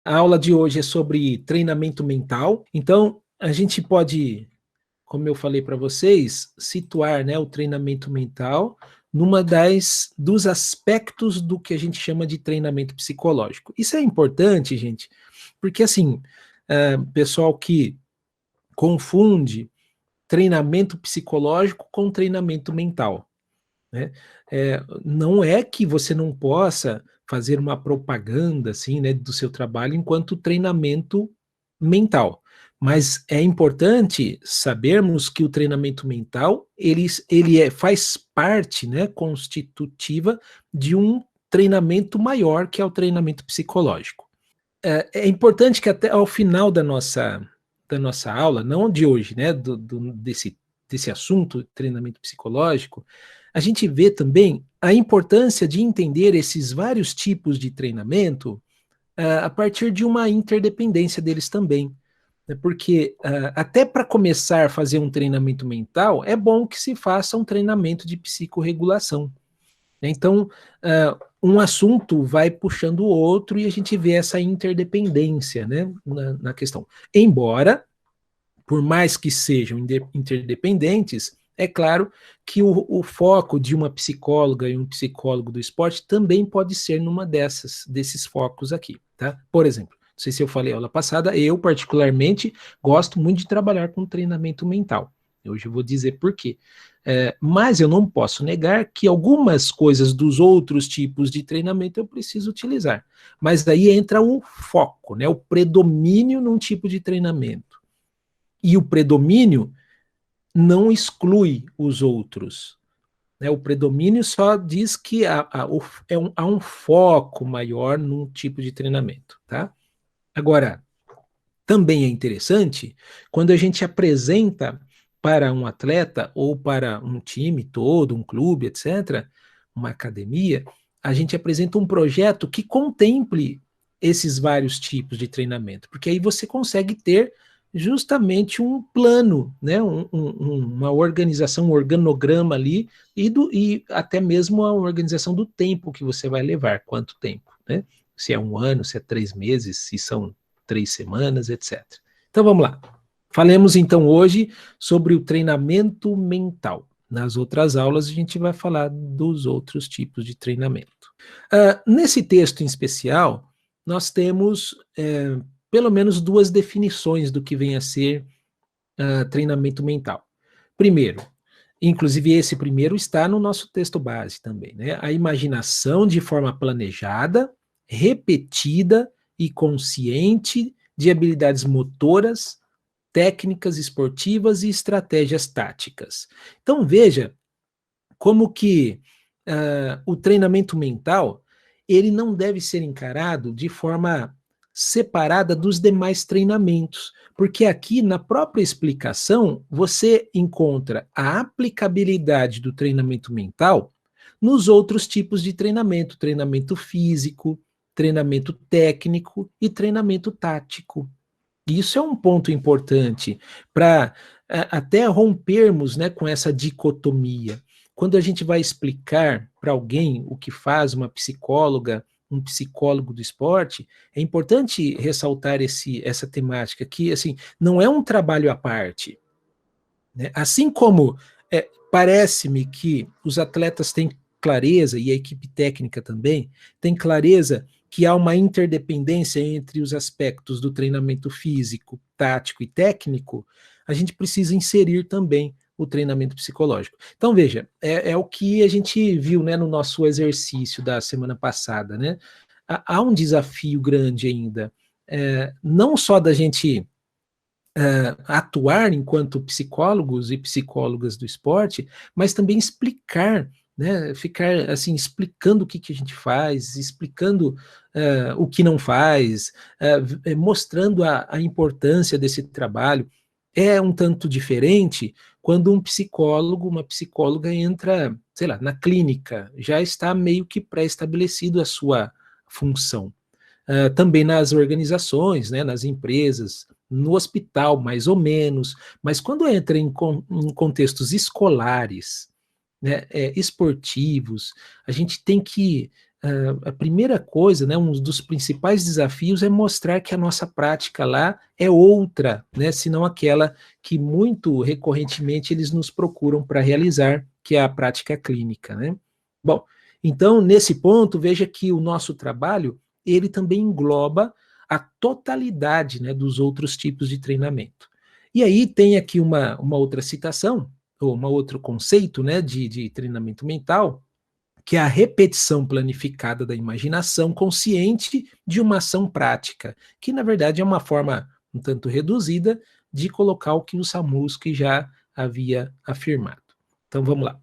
A aula de hoje é sobre treinamento mental. Então, a gente pode, como eu falei para vocês, situar, né, o treinamento mental numa dos aspectos do que a gente chama de treinamento psicológico. Isso é importante, gente, porque assim, pessoal que confunde treinamento psicológico com treinamento mental, né? Não é que você não possa fazer uma propaganda assim, né, do seu trabalho enquanto treinamento mental, mas é importante sabermos que o treinamento mental faz parte, né, constitutiva de um treinamento maior que é o treinamento psicológico. É importante que até ao final da nossa aula, não de hoje, né, desse assunto, treinamento psicológico, a gente vê também a importância de entender esses vários tipos de treinamento a partir de uma interdependência deles também. Né, porque até para começar a fazer um treinamento mental, é bom que se faça um treinamento de psicorregulação. Então, um assunto vai puxando o outro e a gente vê essa interdependência, né, na questão. Embora, por mais que sejam interdependentes, é claro que o foco de uma psicóloga e um psicólogo do esporte também pode ser numa desses focos aqui, tá? Por exemplo, não sei se eu falei aula passada, eu particularmente gosto muito de trabalhar com treinamento mental. Hoje eu vou dizer por quê. Mas eu não posso negar que algumas coisas dos outros tipos de treinamento eu preciso utilizar. Mas daí entra o foco, né, o predomínio num tipo de treinamento. E o predomínio não exclui os outros. Né? O predomínio só diz que há um foco maior num tipo de treinamento. Tá? Agora, também é interessante quando a gente apresenta para um atleta ou para um time todo, um clube, etc., uma academia, a gente apresenta um projeto que contemple esses vários tipos de treinamento, porque aí você consegue ter justamente um plano, né, uma organização, um organograma ali, e até mesmo a organização do tempo que você vai levar, quanto tempo, né? Se é um ano, se é 3 meses, se são 3 semanas, etc. Então vamos lá. Falemos então hoje sobre o treinamento mental. Nas outras aulas a gente vai falar dos outros tipos de treinamento. Nesse texto em especial, nós temos pelo menos duas definições do que vem a ser treinamento mental. Primeiro, inclusive esse primeiro está no nosso texto base também, né? A imaginação de forma planejada, repetida e consciente de habilidades motoras, técnicas esportivas e estratégias táticas. Então veja como que o treinamento mental ele não deve ser encarado de forma separada dos demais treinamentos, porque aqui na própria explicação você encontra a aplicabilidade do treinamento mental nos outros tipos de treinamento, treinamento físico, treinamento técnico e treinamento tático. Isso é um ponto importante para até rompermos, né, com essa dicotomia. Quando a gente vai explicar para alguém o que faz uma psicóloga, um psicólogo do esporte, é importante ressaltar essa temática que assim, não é um trabalho à parte. Né? Assim como parece-me que os atletas têm clareza, e a equipe técnica também, tem clareza que há uma interdependência entre os aspectos do treinamento físico, tático e técnico, a gente precisa inserir também o treinamento psicológico. Então, veja, é o que a gente viu, né, no nosso exercício da semana passada. Né? Há um desafio grande ainda, não só da gente atuar enquanto psicólogos e psicólogas do esporte, mas também explicar, né, ficar assim explicando o que a gente faz, explicando o que não faz, mostrando a importância desse trabalho. É um tanto diferente quando um psicólogo, uma psicóloga entra, sei lá, na clínica, já está meio que pré-estabelecido a sua função. Também nas organizações, né, nas empresas, no hospital, mais ou menos, mas quando entra em contextos escolares, né, esportivos, a gente tem que a primeira coisa, né, um dos principais desafios é mostrar que a nossa prática lá é outra, né, senão aquela que muito recorrentemente eles nos procuram para realizar, que é a prática clínica, né? Bom, então, nesse ponto, veja que o nosso trabalho, ele também engloba a totalidade, né, dos outros tipos de treinamento. E aí tem aqui uma outra citação, ou um outro conceito, né, de treinamento mental, que é a repetição planificada da imaginação consciente de uma ação prática, que na verdade é uma forma um tanto reduzida de colocar o que o Samuski já havia afirmado. Então vamos lá.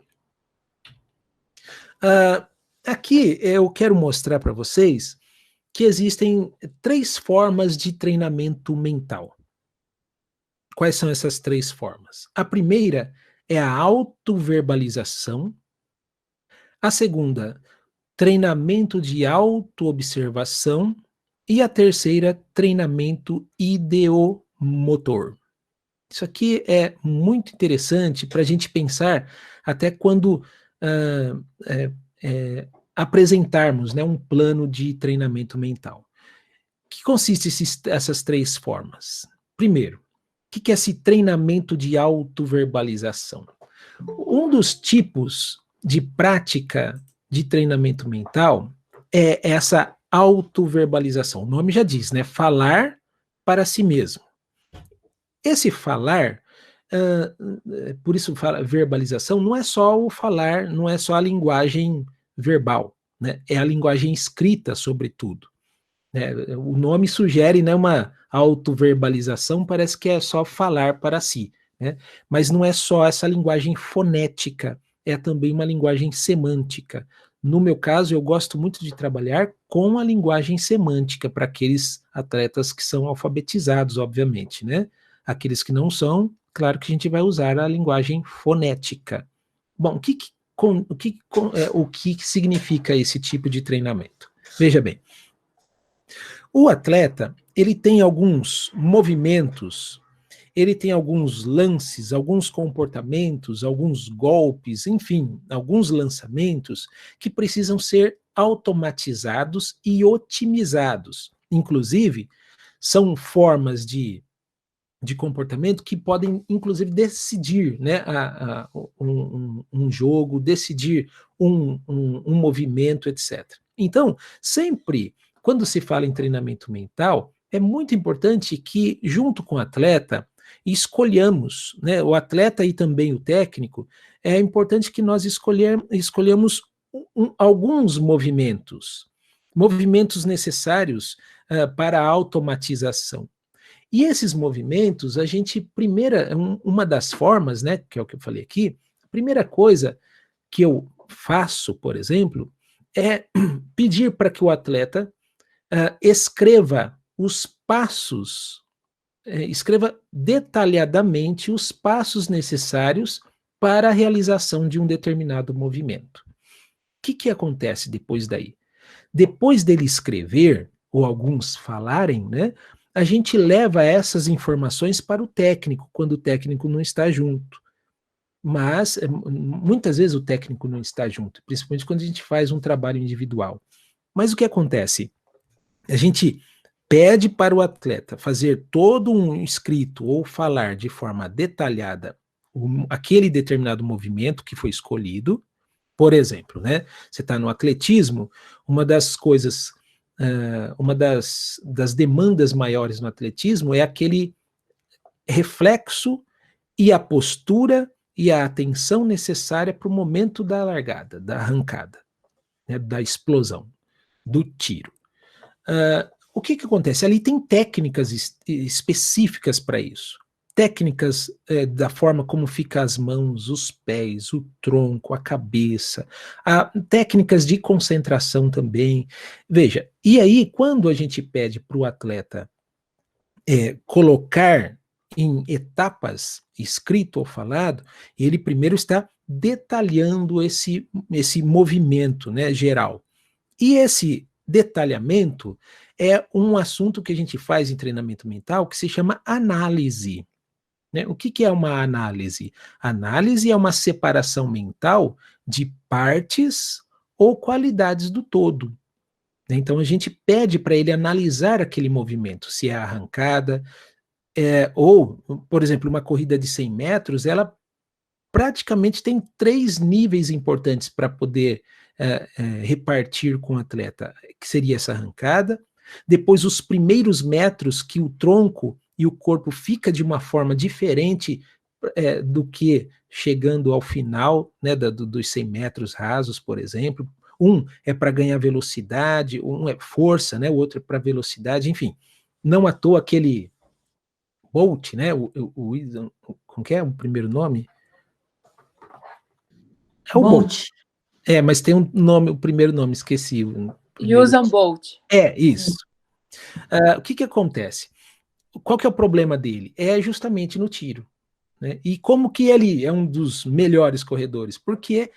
Aqui eu quero mostrar para vocês que existem 3 formas de treinamento mental. Quais são essas 3 formas? A primeira é a autoverbalização. A segunda, treinamento de autoobservação. E a terceira, treinamento ideomotor. Isso aqui é muito interessante para a gente pensar até quando é, apresentarmos, né, um plano de treinamento mental. O que consiste essas 3 formas? Primeiro, o que é esse treinamento de autoverbalização? Um dos tipos de prática de treinamento mental é essa autoverbalização. O nome já diz, né? Falar para si mesmo. Esse falar, por isso fala verbalização, não é só o falar, não é só a linguagem verbal, né? É a linguagem escrita, sobretudo. Né? O nome sugere, né, uma autoverbalização, parece que é só falar para si, né? Mas não é só essa linguagem fonética, é também uma linguagem semântica. No meu caso, eu gosto muito de trabalhar com a linguagem semântica para aqueles atletas que são alfabetizados, obviamente, né? Aqueles que não são, claro que a gente vai usar a linguagem fonética. Bom, o que significa esse tipo de treinamento? Veja bem, o atleta, ele tem alguns movimentos, ele tem alguns lances, alguns comportamentos, alguns golpes, enfim, alguns lançamentos que precisam ser automatizados e otimizados. Inclusive, são formas de comportamento que podem, inclusive, decidir, né, um jogo, decidir um movimento, etc. Então, sempre, quando se fala em treinamento mental, é muito importante que, junto com o atleta, escolhamos, né, o atleta e também o técnico, é importante que nós escolhamos alguns movimentos necessários para a automatização. E esses movimentos, a gente, uma das formas, né, que é o que eu falei aqui, a primeira coisa que eu faço, por exemplo, é pedir para que o atleta escreva os passos, escreva detalhadamente os passos necessários para a realização de um determinado movimento. O que acontece depois daí? Depois dele escrever, ou alguns falarem, né, a gente leva essas informações para o técnico, quando o técnico não está junto. Mas, muitas vezes o técnico não está junto, principalmente quando a gente faz um trabalho individual. Mas o que acontece? A gente pede para o atleta fazer todo um escrito ou falar de forma detalhada aquele determinado movimento que foi escolhido. Por exemplo, né, você está no atletismo, uma das coisas, uma das demandas maiores no atletismo é aquele reflexo e a postura e a atenção necessária para o momento da largada, da arrancada, né, da explosão, do tiro. O que acontece? Ali tem técnicas específicas para isso. Técnicas da forma como ficam as mãos, os pés, o tronco, a cabeça, técnicas de concentração também. Veja, e aí quando a gente pede para o atleta colocar em etapas, escrito ou falado, ele primeiro está detalhando esse movimento, né, geral. E esse detalhamento é um assunto que a gente faz em treinamento mental que se chama análise. Né? O que é uma análise? Análise é uma separação mental de partes ou qualidades do todo. Então, a gente pede para ele analisar aquele movimento, se é arrancada, ou, por exemplo, uma corrida de 100 metros, ela praticamente tem 3 níveis importantes para poder repartir com o atleta, que seria essa arrancada, depois os primeiros metros que o tronco e o corpo fica de uma forma diferente do que chegando ao final, né, dos 100 metros rasos, por exemplo. Um é para ganhar velocidade, um é força, né, o outro é para velocidade, enfim. Não à toa aquele Bolt, né, como que é o primeiro nome? É o Bolt. Mas tem um nome, o primeiro nome, esqueci. Usain Bolt. Isso. O que acontece? Qual que é o problema dele? É justamente no tiro. Né? E como que ele é um dos melhores corredores? Porque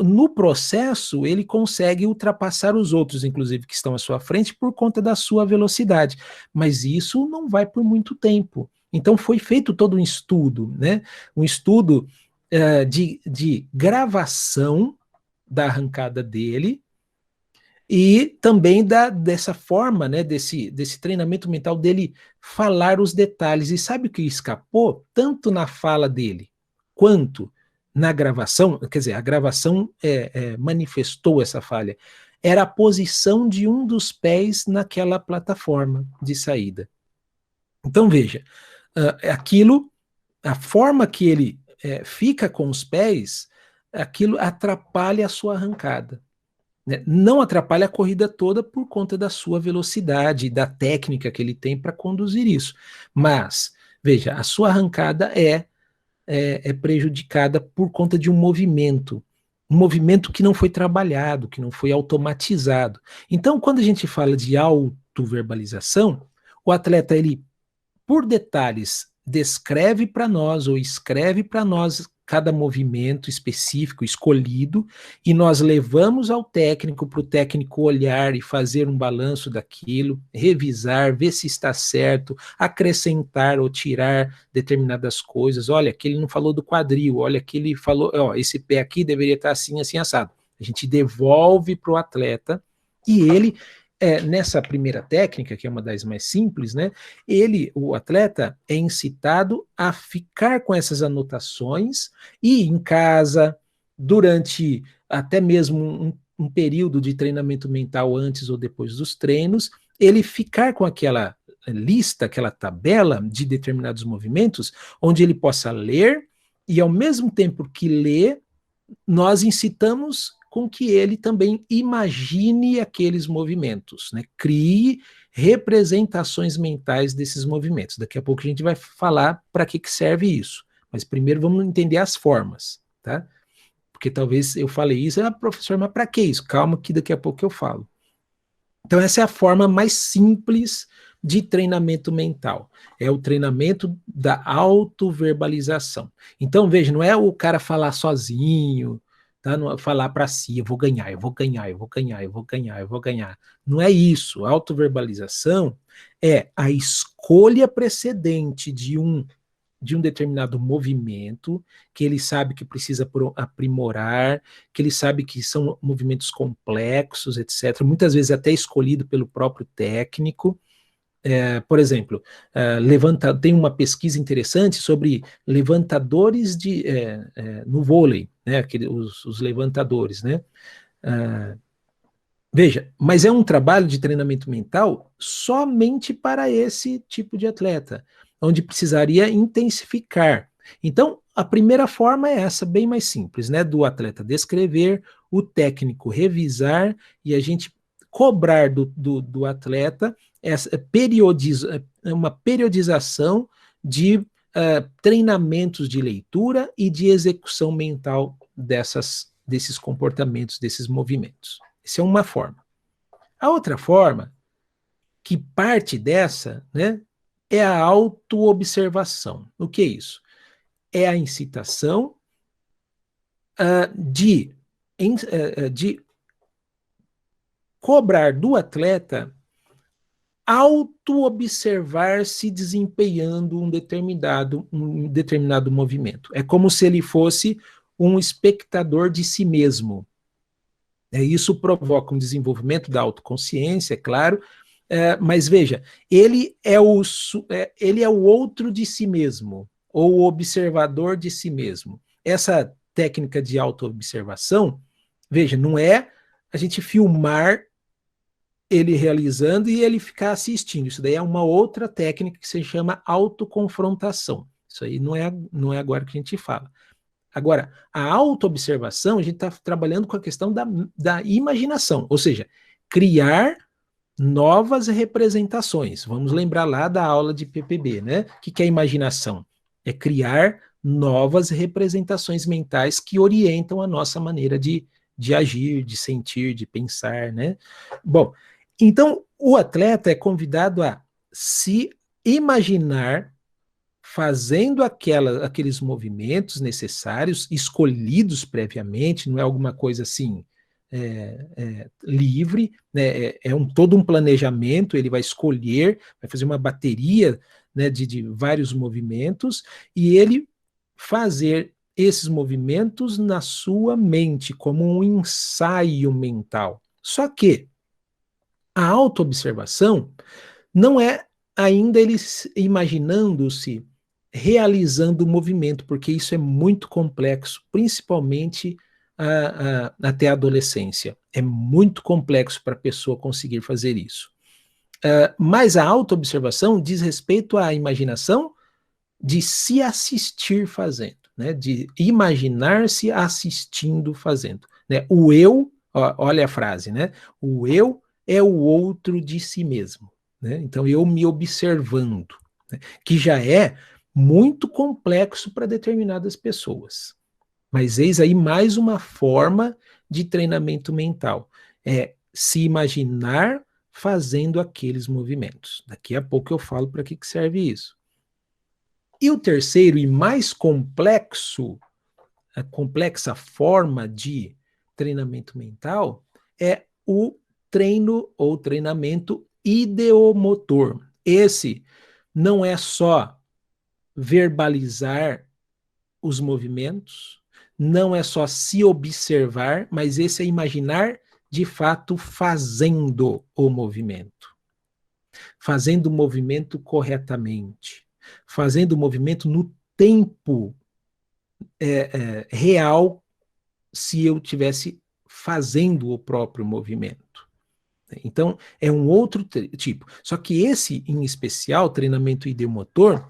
no processo ele consegue ultrapassar os outros, inclusive, que estão à sua frente, por conta da sua velocidade. Mas isso não vai por muito tempo. Então foi feito todo um estudo, né? Um estudo de gravação da arrancada dele, e também dessa forma, né, desse treinamento mental dele falar os detalhes. E sabe o que escapou? Tanto na fala dele, quanto na gravação, quer dizer, a gravação manifestou essa falha, era a posição de um dos pés naquela plataforma de saída. Então veja, aquilo, a forma que ele fica com os pés, aquilo atrapalha a sua arrancada. Né? Não atrapalha a corrida toda por conta da sua velocidade, da técnica que ele tem para conduzir isso. Mas, veja, a sua arrancada é prejudicada por conta de um movimento que não foi trabalhado, que não foi automatizado. Então, quando a gente fala de autoverbalização, o atleta, ele, por detalhes, descreve para nós ou escreve para nós cada movimento específico escolhido, e nós levamos ao técnico, para o técnico olhar e fazer um balanço daquilo, revisar, ver se está certo, acrescentar ou tirar determinadas coisas. Olha, aqui ele não falou do quadril, olha, aqui ele falou, esse pé aqui deveria estar assim, assim, assado. A gente devolve para o atleta, e ele, nessa primeira técnica, que é uma das mais simples, né, o atleta, é incitado a ficar com essas anotações e em casa, durante até mesmo um período de treinamento mental antes ou depois dos treinos, ele ficar com aquela lista, aquela tabela de determinados movimentos, onde ele possa ler e, ao mesmo tempo que lê, nós incitamos com que ele também imagine aqueles movimentos, né? Crie representações mentais desses movimentos. Daqui a pouco a gente vai falar para que serve isso. Mas primeiro vamos entender as formas, tá? Porque talvez eu falei isso, professor, mas para que isso? Calma que daqui a pouco eu falo. Então essa é a forma mais simples de treinamento mental. É o treinamento da autoverbalização. Então, veja, não é o cara falar sozinho, tá? Não é falar para si, eu vou ganhar, eu vou ganhar, eu vou ganhar, eu vou ganhar, eu vou ganhar. Não é isso. A autoverbalização é a escolha precedente de um determinado movimento, que ele sabe que precisa aprimorar, que ele sabe que são movimentos complexos, etc. Muitas vezes até escolhido pelo próprio técnico. Por exemplo, tem uma pesquisa interessante sobre levantadores no vôlei, né, os levantadores, né? Veja, mas é um trabalho de treinamento mental somente para esse tipo de atleta, onde precisaria intensificar. Então, a primeira forma é essa, bem mais simples, né? Do atleta descrever, o técnico revisar e a gente cobrar do atleta uma periodização de treinamentos de leitura e de execução mental desses comportamentos, desses movimentos. Essa é uma forma. A outra forma, que parte dessa, né, é a autoobservação. O que é isso? É a incitação de cobrar do atleta auto-observar-se desempenhando um determinado movimento. É como se ele fosse um espectador de si mesmo. Isso provoca um desenvolvimento da autoconsciência, é claro, mas veja, ele é o outro de si mesmo, ou o observador de si mesmo. Essa técnica de autoobservação, veja, não é a gente filmar ele realizando e ele ficar assistindo. Isso daí é uma outra técnica que se chama autoconfrontação. Isso aí não é agora que a gente fala. Agora, a autoobservação, a gente está trabalhando com a questão da imaginação, ou seja, criar novas representações. Vamos lembrar lá da aula de PPB, né? O que é imaginação? É criar novas representações mentais que orientam a nossa maneira de agir, de sentir, de pensar, né? Bom, então o atleta é convidado a se imaginar fazendo aqueles movimentos necessários, escolhidos previamente, não é alguma coisa assim livre, né? Todo um planejamento, ele vai escolher, vai fazer uma bateria, né, de vários movimentos, e ele fazer esses movimentos na sua mente, como um ensaio mental. Só que a autoobservação não é ainda ele imaginando-se realizando o movimento, porque isso é muito complexo, principalmente até a adolescência. É muito complexo para a pessoa conseguir fazer isso. Mas a autoobservação diz respeito à imaginação de se assistir fazendo, né? De imaginar-se assistindo fazendo. Né? O eu, olha a frase, né? O eu é o outro de si mesmo. Né? Então, eu me observando, né? Que já é muito complexo para determinadas pessoas. Mas eis aí mais uma forma de treinamento mental. É se imaginar fazendo aqueles movimentos. Daqui a pouco eu falo para que serve isso. E o terceiro e mais complexo, a complexa forma de treinamento mental é o treino ou treinamento ideomotor. Esse não é só verbalizar os movimentos, não é só se observar, mas esse é imaginar de fato fazendo o movimento. Fazendo o movimento corretamente. Fazendo o movimento no tempo real, se eu tivesse fazendo o próprio movimento. Então, é um outro tipo. Só que esse, em especial, treinamento ideomotor,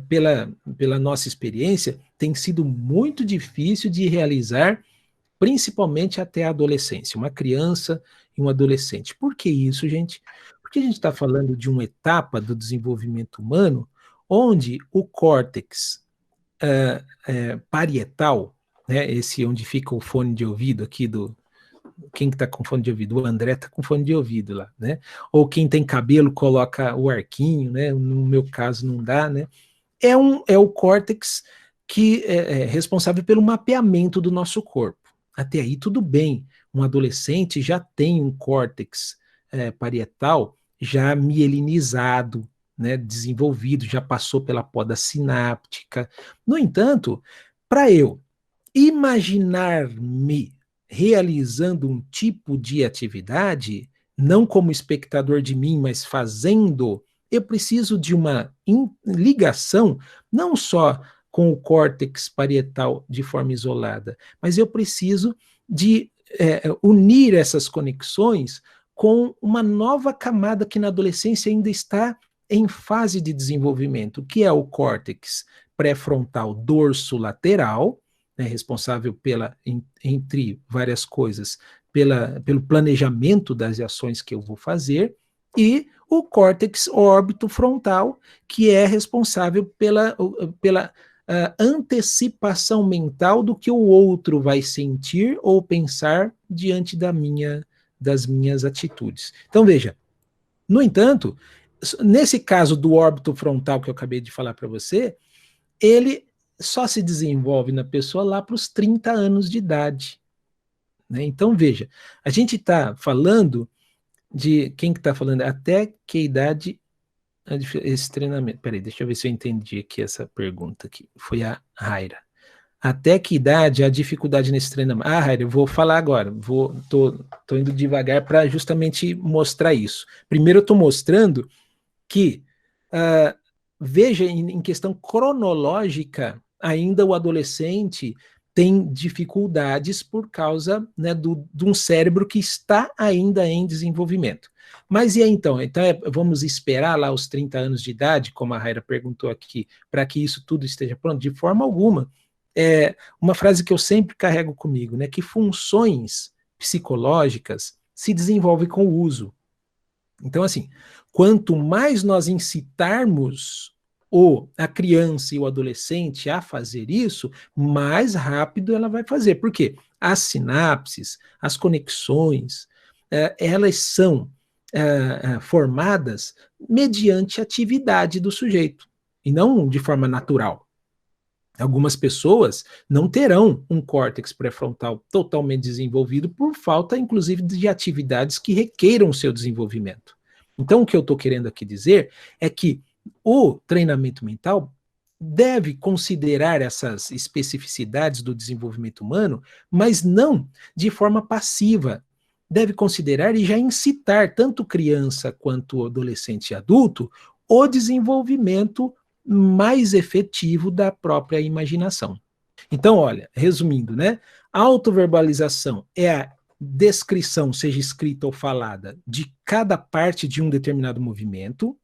pela nossa experiência, tem sido muito difícil de realizar, principalmente até a adolescência, uma criança e um adolescente. Por que isso, gente? Porque a gente está falando de uma etapa do desenvolvimento humano onde o córtex parietal, né, esse onde fica o fone de ouvido aqui quem que está com fone de ouvido? O André está com fone de ouvido lá, né? Ou quem tem cabelo coloca o arquinho, né? No meu caso não dá, né? É o córtex que é responsável pelo mapeamento do nosso corpo. Até aí tudo bem. Um adolescente já tem um córtex parietal já mielinizado, né, desenvolvido, já passou pela poda sináptica. No entanto, para eu imaginar-me realizando um tipo de atividade, não como espectador de mim, mas fazendo, eu preciso de uma ligação, não só com o córtex parietal de forma isolada, mas eu preciso de unir essas conexões com uma nova camada que na adolescência ainda está em fase de desenvolvimento, que é o córtex pré-frontal dorso lateral, né, responsável entre várias coisas, pelo planejamento das ações que eu vou fazer, e o córtex órbito-frontal, que é responsável pela antecipação mental do que o outro vai sentir ou pensar diante das minhas atitudes. Então, veja, no entanto, nesse caso do órbito frontal que eu acabei de falar para você, ele só se desenvolve na pessoa lá para os 30 anos de idade. Né? Então, veja, a gente está falando de quem que está falando? Até que idade esse treinamento? Peraí, deixa eu ver se eu entendi aqui essa pergunta aqui. Foi a Raira. Até que idade a dificuldade nesse treinamento? Ah, Raíra, eu vou falar agora. Tô indo devagar para justamente mostrar isso. Primeiro eu estou mostrando que, veja, em questão cronológica, ainda o adolescente tem dificuldades por causa, né, de um cérebro que está ainda em desenvolvimento. Mas e aí então? Então vamos esperar lá os 30 anos de idade, como a Raíra perguntou aqui, para que isso tudo esteja pronto? De forma alguma. É uma frase que eu sempre carrego comigo, né, que funções psicológicas se desenvolvem com o uso. Então, assim, quanto mais nós incitarmos a criança e o adolescente a fazer isso, mais rápido ela vai fazer. Por quê? As sinapses, as conexões, elas são formadas mediante a atividade do sujeito, e não de forma natural. Algumas pessoas não terão um córtex pré-frontal totalmente desenvolvido por falta, inclusive, de atividades que requeiram o seu desenvolvimento. Então, o que eu estou querendo aqui dizer é que o treinamento mental deve considerar essas especificidades do desenvolvimento humano, mas não de forma passiva. Deve considerar e já incitar tanto criança quanto adolescente e adulto o desenvolvimento mais efetivo da própria imaginação. Então, olha, resumindo, né? A autoverbalização é a descrição, seja escrita ou falada, de cada parte de um determinado movimento.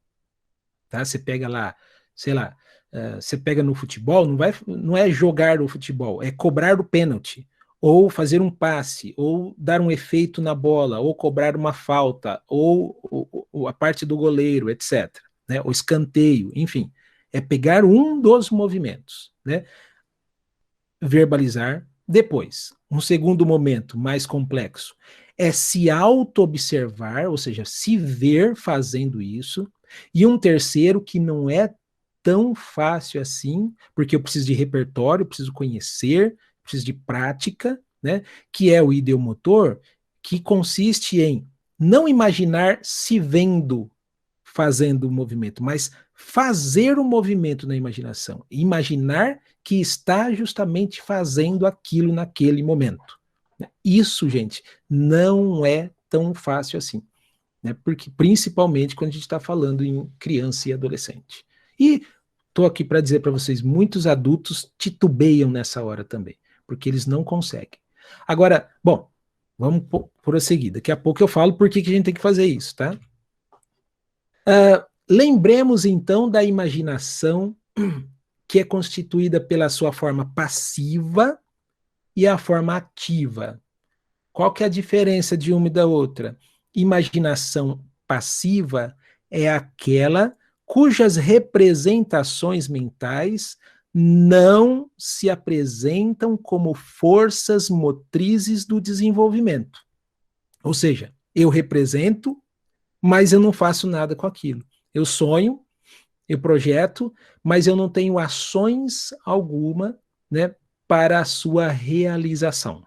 Tá? Você pega lá, sei lá, você pega no futebol, não é jogar o futebol, é cobrar o pênalti, ou fazer um passe, ou dar um efeito na bola, ou cobrar uma falta, ou a parte do goleiro, etc. Né? O escanteio, enfim. É pegar um dos movimentos, né? Verbalizar. Depois, um segundo momento mais complexo é se auto-observar, ou seja, se ver fazendo isso. E um terceiro que não é tão fácil assim, porque eu preciso de repertório, preciso conhecer, preciso de prática, né? Que é o ideomotor, que consiste em não imaginar se vendo fazendo o movimento, mas fazer o movimento na imaginação. Imaginar que está justamente fazendo aquilo naquele momento. Isso, gente, não é tão fácil assim. Né? Porque, principalmente quando a gente está falando em criança e adolescente. E estou aqui para dizer para vocês, muitos adultos titubeiam nessa hora também, porque eles não conseguem. Agora, bom, vamos prosseguir. Daqui a pouco eu falo por que a gente tem que fazer isso, tá? Lembremos então da imaginação, que é constituída pela sua forma passiva e a forma ativa. Qual que é a diferença de uma e da outra? Imaginação passiva é aquela cujas representações mentais não se apresentam como forças motrizes do desenvolvimento. Ou seja, eu represento, mas eu não faço nada com aquilo. Eu sonho, eu projeto, mas eu não tenho ações alguma, né, para a sua realização.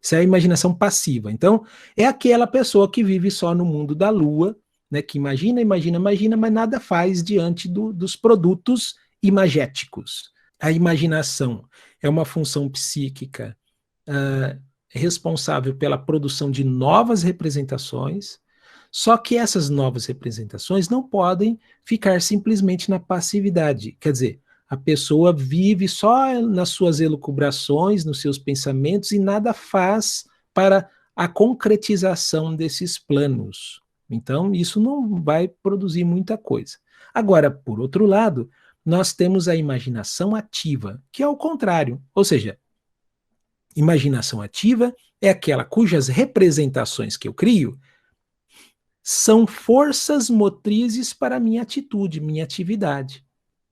Isso é a imaginação passiva. Então, é aquela pessoa que vive só no mundo da lua, né, que imagina, imagina, imagina, mas nada faz diante dos produtos imagéticos. A imaginação é uma função psíquica responsável pela produção de novas representações, só que essas novas representações não podem ficar simplesmente na passividade. Quer dizer, a pessoa vive só nas suas elucubrações, nos seus pensamentos e nada faz para a concretização desses planos. Então, isso não vai produzir muita coisa. Agora, por outro lado, nós temos a imaginação ativa, que é o contrário. Ou seja, imaginação ativa é aquela cujas representações que eu crio são forças motrizes para a minha atitude, minha atividade.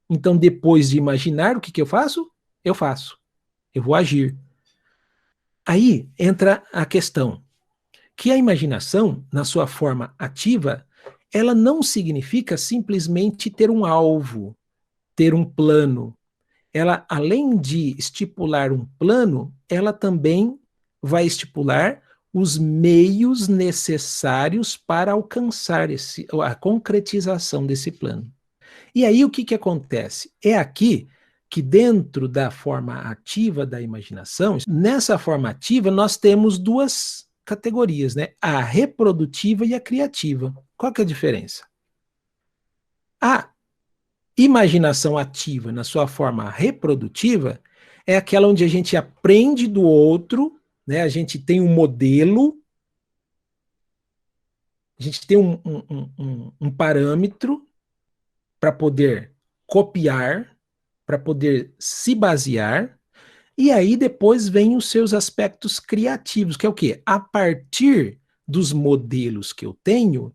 Então, depois de imaginar, o que eu faço? Eu faço. Eu vou agir. Aí entra a questão que a imaginação, na sua forma ativa, ela não significa simplesmente ter um alvo, ter um plano. Ela, além de estipular um plano, ela também vai estipular os meios necessários para alcançar a concretização desse plano. E aí o que acontece? É aqui que dentro da forma ativa da imaginação, nessa forma ativa nós temos duas categorias, né? A reprodutiva e a criativa. Qual que é a diferença? A imaginação ativa, na sua forma reprodutiva, é aquela onde a gente aprende do outro, né? A gente tem um modelo, a gente tem um parâmetro para poder copiar, para poder se basear, e aí depois vem os seus aspectos criativos, que é o quê? A partir dos modelos que eu tenho,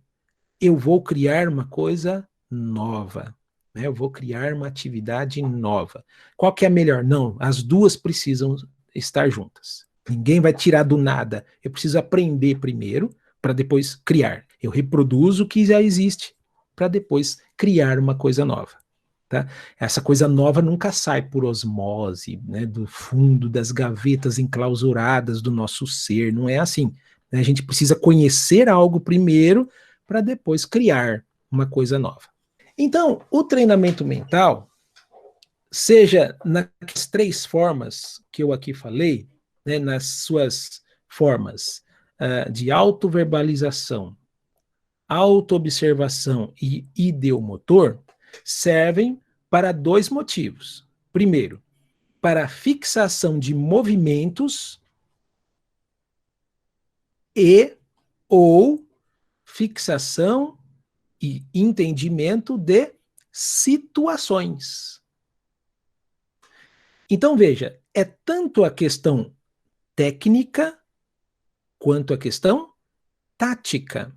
eu vou criar uma coisa nova, né? Eu vou criar uma atividade nova. Qual que é a melhor? Não, as duas precisam estar juntas. Ninguém vai tirar do nada. Eu preciso aprender primeiro, para depois criar. Eu reproduzo o que já existe, para depois criar uma coisa nova. Tá? Essa coisa nova nunca sai por osmose, né, do fundo das gavetas enclausuradas do nosso ser, não é assim. A gente precisa conhecer algo primeiro para depois criar uma coisa nova. Então, o treinamento mental, seja nas três formas que eu aqui falei, né, nas suas formas de autoverbalização, autoobservação e ideomotor, servem para dois motivos. Primeiro, para a fixação de movimentos e ou fixação e entendimento de situações. Então, veja, é tanto a questão técnica quanto a questão tática.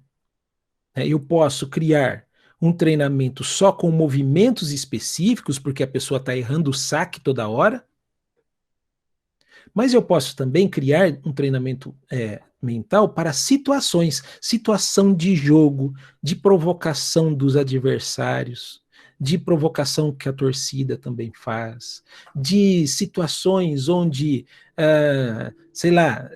Eu posso criar um treinamento só com movimentos específicos, porque a pessoa está errando o saque toda hora, mas eu posso também criar um treinamento mental para situações, situação de jogo, de provocação dos adversários, de provocação que a torcida também faz, de situações onde, sei lá,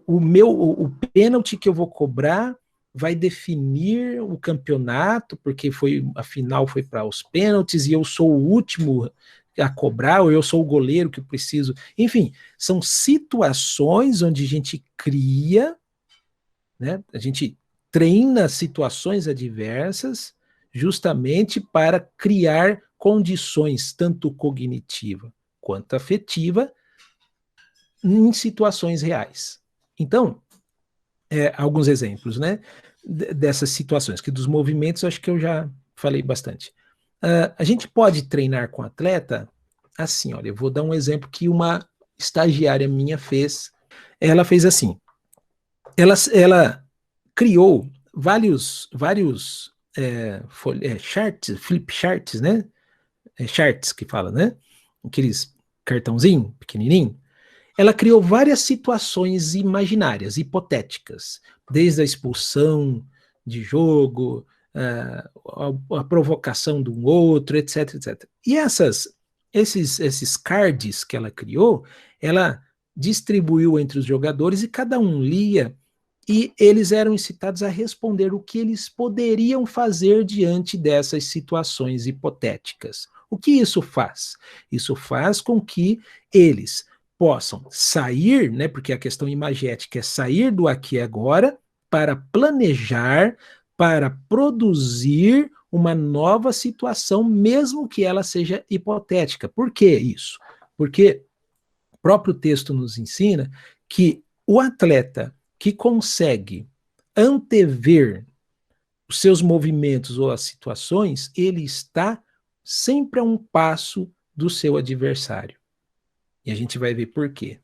o pênalti que eu vou cobrar vai definir o campeonato, porque a final foi para os pênaltis e eu sou o último a cobrar, ou eu sou o goleiro que preciso. Enfim, são situações onde a gente cria, né? A gente treina situações adversas justamente para criar condições tanto cognitiva quanto afetiva em situações reais. Então, alguns exemplos, né, dessas situações, que dos movimentos acho que eu já falei bastante. A gente pode treinar com atleta assim, olha, eu vou dar um exemplo que uma estagiária minha fez. Ela fez assim, ela criou vários charts, flip charts, né? Charts que fala, né? Aqueles cartãozinho pequenininho. Ela criou várias situações imaginárias, hipotéticas, desde a expulsão de jogo, a provocação de um outro, etc, etc. E esses cards que ela criou, ela distribuiu entre os jogadores e cada um lia e eles eram incitados a responder o que eles poderiam fazer diante dessas situações hipotéticas. O que isso faz? Isso faz com que eles possam sair, né, porque a questão imagética é sair do aqui e agora para planejar, para produzir uma nova situação, mesmo que ela seja hipotética. Por que isso? Porque o próprio texto nos ensina que o atleta que consegue antever os seus movimentos ou as situações, ele está sempre a um passo do seu adversário. E a gente vai ver por quê.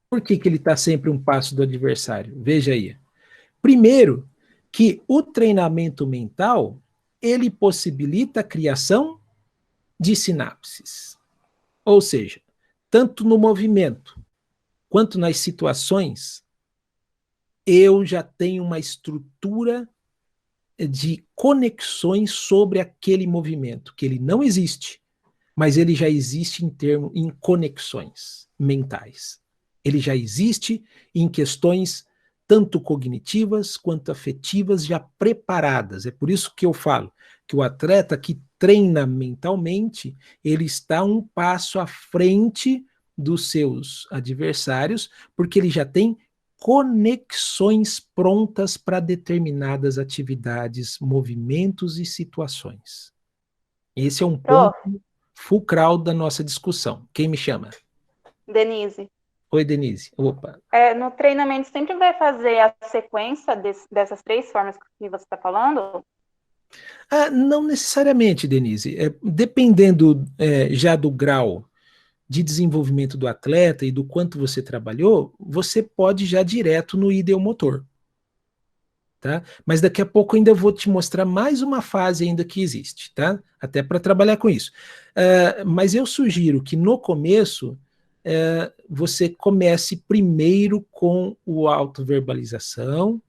Por que ele está sempre um passo do adversário? Veja aí. Primeiro, que o treinamento mental, ele possibilita a criação de sinapses. Ou seja, tanto no movimento quanto nas situações, eu já tenho uma estrutura de conexões sobre aquele movimento, que ele não existe, mas ele já existe em conexões mentais. Ele já existe em questões tanto cognitivas quanto afetivas já preparadas. É por isso que eu falo que o atleta que treinamentalmente, ele está um passo à frente dos seus adversários, porque ele já tem conexões prontas para determinadas atividades, movimentos e situações. Esse é um ponto fulcral da nossa discussão. Quem me chama? Denise. Oi, Denise. Opa. No treinamento sempre vai fazer a sequência dessas 3 formas que você está falando? Não necessariamente, Denise. Dependendo já do grau de desenvolvimento do atleta e do quanto você trabalhou, você pode já direto no ideomotor. Tá? Mas daqui a pouco ainda vou te mostrar mais uma fase ainda que existe, tá? Até para trabalhar com isso. Mas eu sugiro que no começo você comece primeiro com o autoverbalização,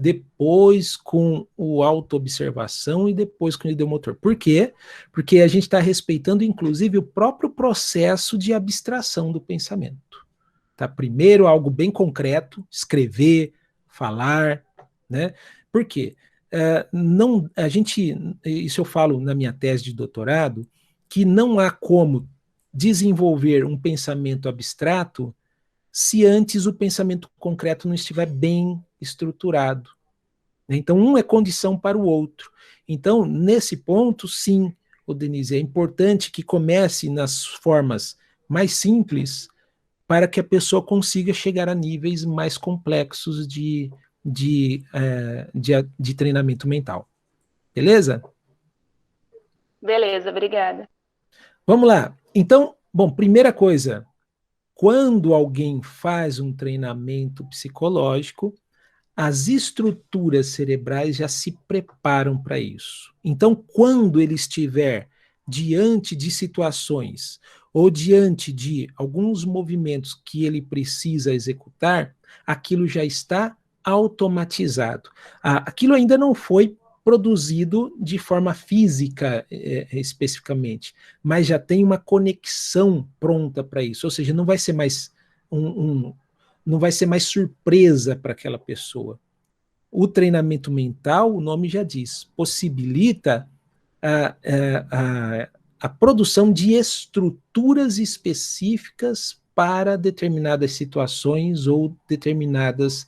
depois com o autoobservação e depois com o ideomotor. Por quê? Porque a gente está respeitando, inclusive, o próprio processo de abstração do pensamento. Tá? Primeiro, algo bem concreto, escrever, falar, né? Por quê? Isso eu falo na minha tese de doutorado, que não há como desenvolver um pensamento abstrato se antes o pensamento concreto não estiver bem estruturado. Então, um é condição para o outro. Então, nesse ponto, sim, Denise, é importante que comece nas formas mais simples para que a pessoa consiga chegar a níveis mais complexos de treinamento mental. Beleza? Beleza, obrigada. Vamos lá. Então, bom, primeira coisa, quando alguém faz um treinamento psicológico, as estruturas cerebrais já se preparam para isso. Então, quando ele estiver diante de situações ou diante de alguns movimentos que ele precisa executar, aquilo já está automatizado. Aquilo ainda não foi produzido de forma física especificamente, mas já tem uma conexão pronta para isso, ou seja, não vai ser mais não vai ser mais surpresa para aquela pessoa. O treinamento mental, o nome já diz, possibilita a produção de estruturas específicas para determinadas situações ou determinados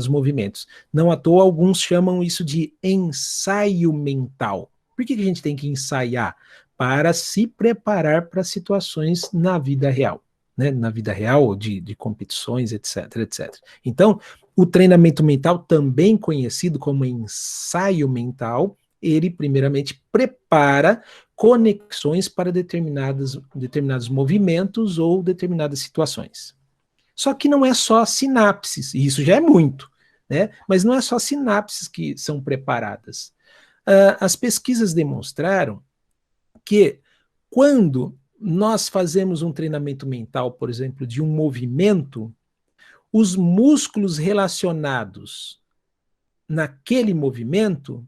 movimentos. Não à toa, alguns chamam isso de ensaio mental. Por que a gente tem que ensaiar? Para se preparar para situações na vida real. Né, na vida real, de competições, etc, etc. Então, o treinamento mental, também conhecido como ensaio mental, ele primeiramente prepara conexões para determinados movimentos ou determinadas situações. Só que não é só sinapses, e isso já é muito, né? Mas não é só sinapses que são preparadas. As pesquisas demonstraram que quando nós fazemos um treinamento mental, por exemplo, de um movimento, os músculos relacionados naquele movimento,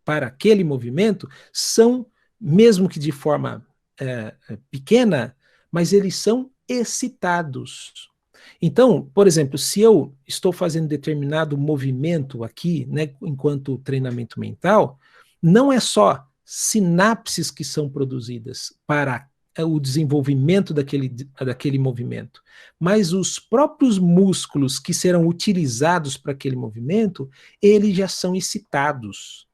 para aquele movimento, são, mesmo que de forma pequena, mas eles são excitados. Então, por exemplo, se eu estou fazendo determinado movimento aqui, né, enquanto treinamento mental, não é só sinapses que são produzidas para o desenvolvimento daquele movimento, mas os próprios músculos que serão utilizados para aquele movimento, eles já são excitados.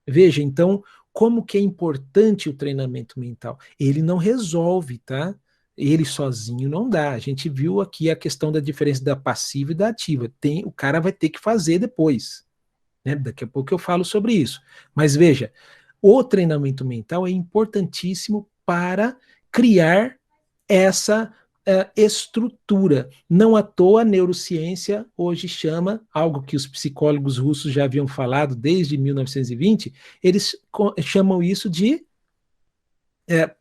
Veja, então, como que é importante o treinamento mental. Ele não resolve, tá? Ele sozinho não dá. A gente viu aqui a questão da diferença da passiva e da ativa. O cara vai ter que fazer depois. Né? Daqui a pouco eu falo sobre isso. Mas veja, o treinamento mental é importantíssimo para criar essa estrutura. Não à toa a neurociência hoje chama, algo que os psicólogos russos já haviam falado desde 1920, eles chamam isso de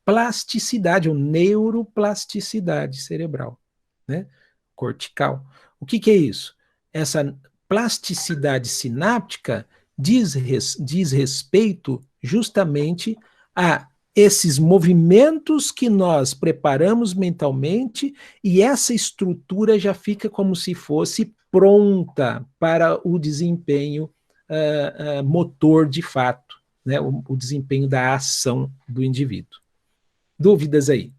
plasticidade, ou neuroplasticidade cerebral, né? Cortical. O que é isso? Essa plasticidade sináptica diz respeito justamente a esses movimentos que nós preparamos mentalmente, e essa estrutura já fica como se fosse pronta para o desempenho motor de fato. né, o desempenho da ação do indivíduo. Dúvidas aí?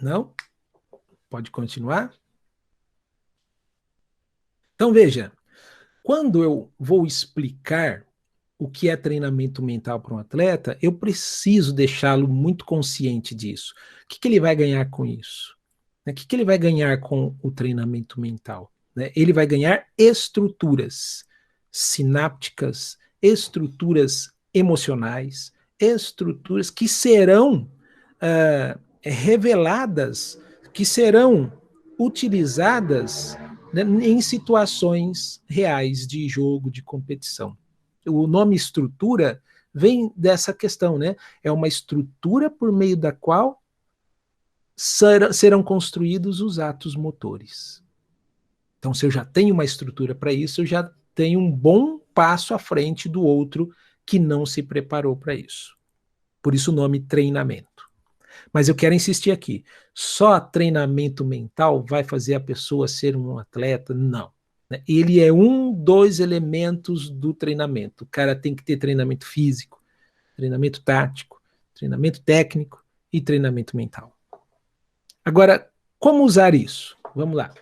Não? Pode continuar? Então, veja, quando eu vou explicar o que é treinamento mental para um atleta, eu preciso deixá-lo muito consciente disso. O que ele vai ganhar com isso? O que ele vai ganhar com o treinamento mental? Ele vai ganhar estruturas sinápticas, estruturas emocionais, estruturas que serão reveladas, que serão utilizadas, né, em situações reais de jogo, de competição. O nome estrutura vem dessa questão, né? É uma estrutura por meio da qual serão construídos os atos motores. Então, se eu já tenho uma estrutura para isso, eu já tenho um bom passo à frente do outro que não se preparou para isso. Por isso o nome treinamento. Mas eu quero insistir aqui, só treinamento mental vai fazer a pessoa ser um atleta? Não. Ele é um dos elementos do treinamento. O cara tem que ter treinamento físico, treinamento tático, treinamento técnico e treinamento mental. Agora, como usar isso? Vamos lá.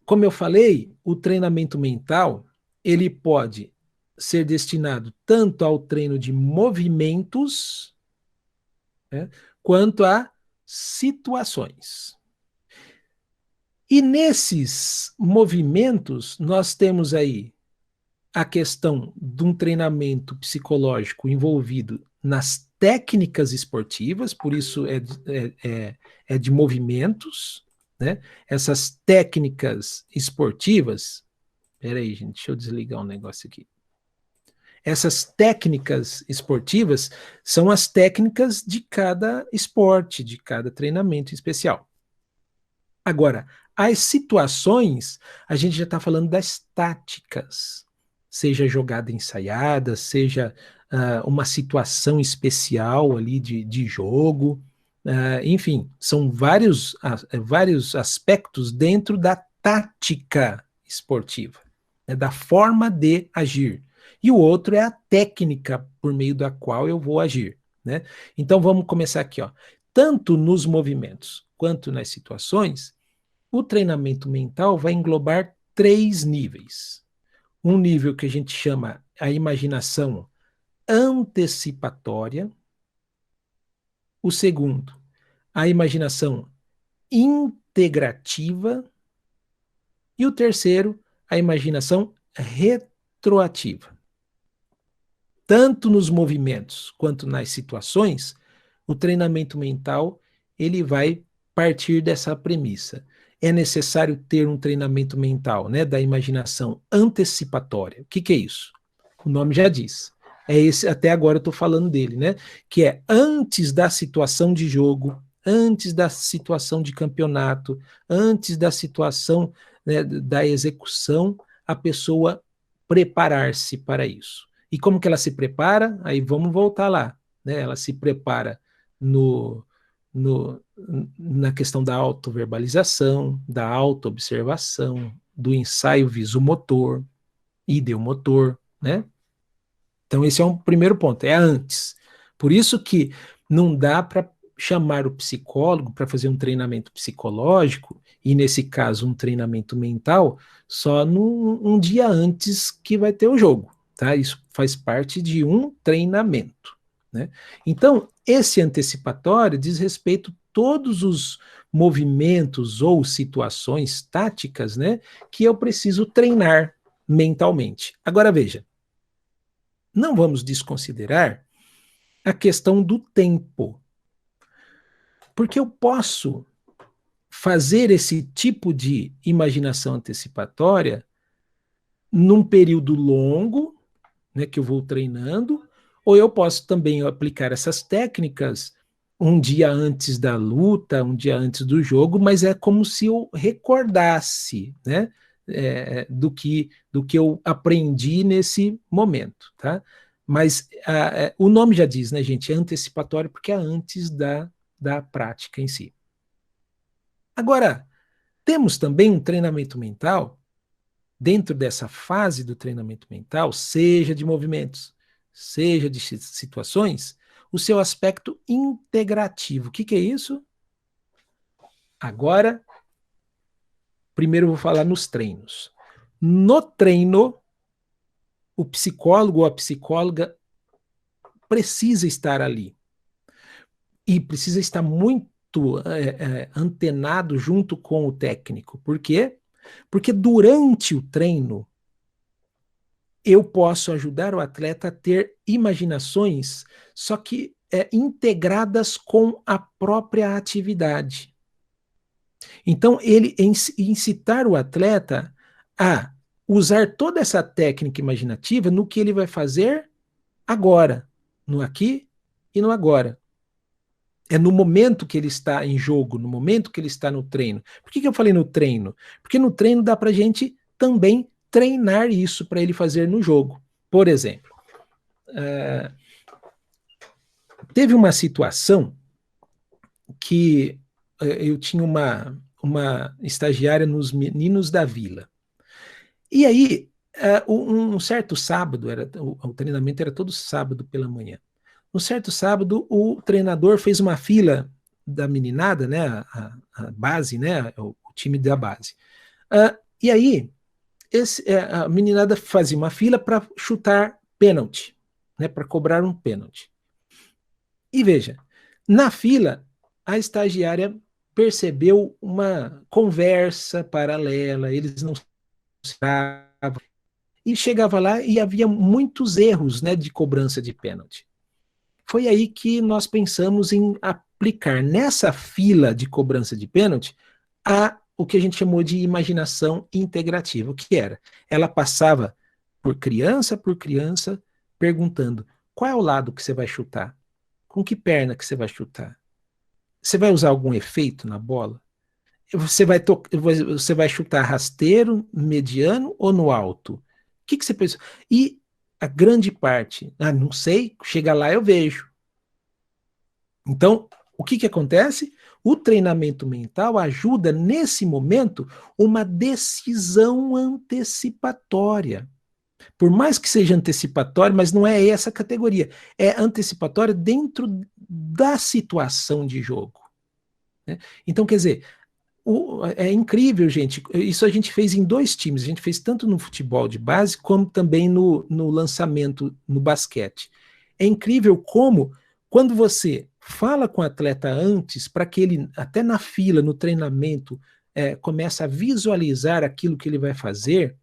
Como eu falei, o treinamento mental, ele pode ser destinado tanto ao treino de movimentos, né, quanto a situações. E nesses movimentos, nós temos aí a questão de um treinamento psicológico envolvido nas técnicas esportivas, por isso é de movimentos, né? Essas técnicas esportivas, peraí, gente, deixa eu desligar um negócio aqui. Essas técnicas esportivas são as técnicas de cada esporte, de cada treinamento especial. Agora, as situações, a gente já está falando das táticas, seja jogada ensaiada, seja uma situação especial ali de jogo, enfim, são vários aspectos dentro da tática esportiva, né, da forma de agir. E o outro é a técnica por meio da qual eu vou agir, né? Então vamos começar aqui, ó. Tanto nos movimentos quanto nas situações, o treinamento mental vai englobar 3 níveis. Um nível que a gente chama a imaginação antecipatória. O segundo, a imaginação integrativa. E o terceiro, a imaginação retroativa. Tanto nos movimentos quanto nas situações, o treinamento mental ele vai partir dessa premissa. É necessário ter um treinamento mental, né, da imaginação antecipatória. O que é isso? O nome já diz. É esse, até agora eu estou falando dele, né? Que é antes da situação de jogo, antes da situação de campeonato, antes da situação, né, da execução, a pessoa preparar-se para isso. E como que ela se prepara? Aí vamos voltar lá, né? Ela se prepara na questão da autoverbalização, da autoobservação, do ensaio visomotor, ideomotor, né? Então esse é um primeiro ponto, é antes. Por isso que não dá para chamar o psicólogo para fazer um treinamento psicológico, e nesse caso um treinamento mental, só um dia antes que vai ter o jogo. Tá? Isso faz parte de um treinamento. Né? Então, esse antecipatório diz respeito a todos os movimentos ou situações táticas, né, que eu preciso treinar mentalmente. Agora veja, não vamos desconsiderar a questão do tempo, porque eu posso fazer esse tipo de imaginação antecipatória num período longo, né, que eu vou treinando, ou eu posso também aplicar essas técnicas um dia antes da luta, um dia antes do jogo, mas é como se eu recordasse, né, do que eu aprendi nesse momento, tá? Mas o nome já diz, né, gente, é antecipatório porque é antes da prática em si. Agora, temos também um treinamento mental dentro dessa fase do treinamento mental, seja de movimentos, seja de situações, o seu aspecto integrativo. O que é isso? Agora, primeiro eu vou falar nos treinos. No treino, o psicólogo ou a psicóloga precisa estar ali. E precisa estar muito antenado junto com o técnico. Por quê? Porque durante o treino, eu posso ajudar o atleta a ter imaginações, só que integradas com a própria atividade. Então, ele incitar o atleta a usar toda essa técnica imaginativa no que ele vai fazer agora, no aqui e no agora. É no momento que ele está em jogo, no momento que ele está no treino. Por que eu falei no treino? Porque no treino dá para a gente também treinar isso para ele fazer no jogo. Por exemplo, teve uma situação que eu tinha uma estagiária nos Meninos da Vila. E aí, um certo sábado, o treinamento era todo sábado pela manhã. Um certo sábado, o treinador fez uma fila da meninada, né, a base, né, o time da base. E aí, a meninada fazia uma fila para chutar pênalti, né, para cobrar um pênalti. E veja, na fila, a estagiária percebeu uma conversa paralela, eles não se falavam, e chegava lá e havia muitos erros, né, de cobrança de pênalti. Foi aí que nós pensamos em aplicar nessa fila de cobrança de pênalti o que a gente chamou de imaginação integrativa. O que era? Ela passava por criança, perguntando: qual é o lado que você vai chutar? Com que perna que você vai chutar? Você vai usar algum efeito na bola? Você vai chutar rasteiro, mediano ou no alto? O que você pensa? E a grande parte, não sei, chega lá eu vejo. Então, o que acontece? O treinamento mental ajuda, nesse momento, uma decisão antecipatória. Por mais que seja antecipatória, mas não é essa categoria. É antecipatória dentro da situação de jogo. Né? Então, quer dizer, é incrível, gente. Isso a gente fez em 2 times. A gente fez tanto no futebol de base, como também no lançamento no basquete. É incrível como, quando você fala com o atleta antes, para que ele, até na fila, no treinamento, comece a visualizar aquilo que ele vai fazer,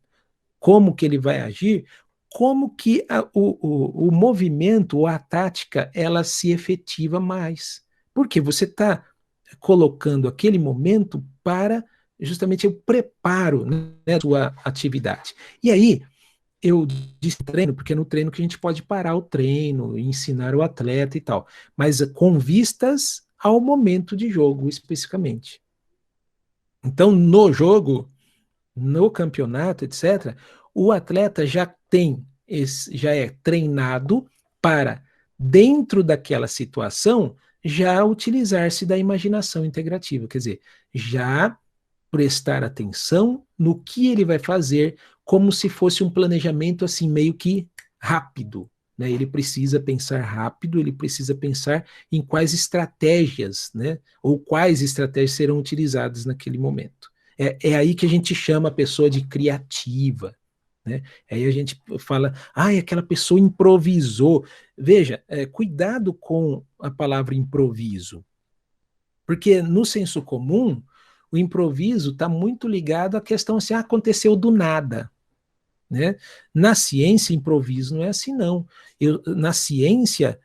como que ele vai agir, como que o movimento ou a tática, ela se efetiva mais. Porque você está colocando aquele momento para justamente o preparo, né, da sua atividade. E aí, eu disse treino, porque é no treino que a gente pode parar o treino, ensinar o atleta e tal, mas com vistas ao momento de jogo, especificamente. Então, no jogo, no campeonato, etc., o atleta já é treinado para, dentro daquela situação, já utilizar-se da imaginação integrativa, quer dizer, já prestar atenção no que ele vai fazer, como se fosse um planejamento assim meio que rápido, né? Ele precisa pensar rápido, ele precisa pensar em quais estratégias, né? Ou quais estratégias serão utilizadas naquele momento. É aí que a gente chama a pessoa de criativa, né? Aí a gente fala, aquela pessoa improvisou. Veja, cuidado com a palavra improviso, porque no senso comum, o improviso está muito ligado à questão assim, aconteceu do nada. Né? Na ciência, improviso não é assim, não. Na ciência,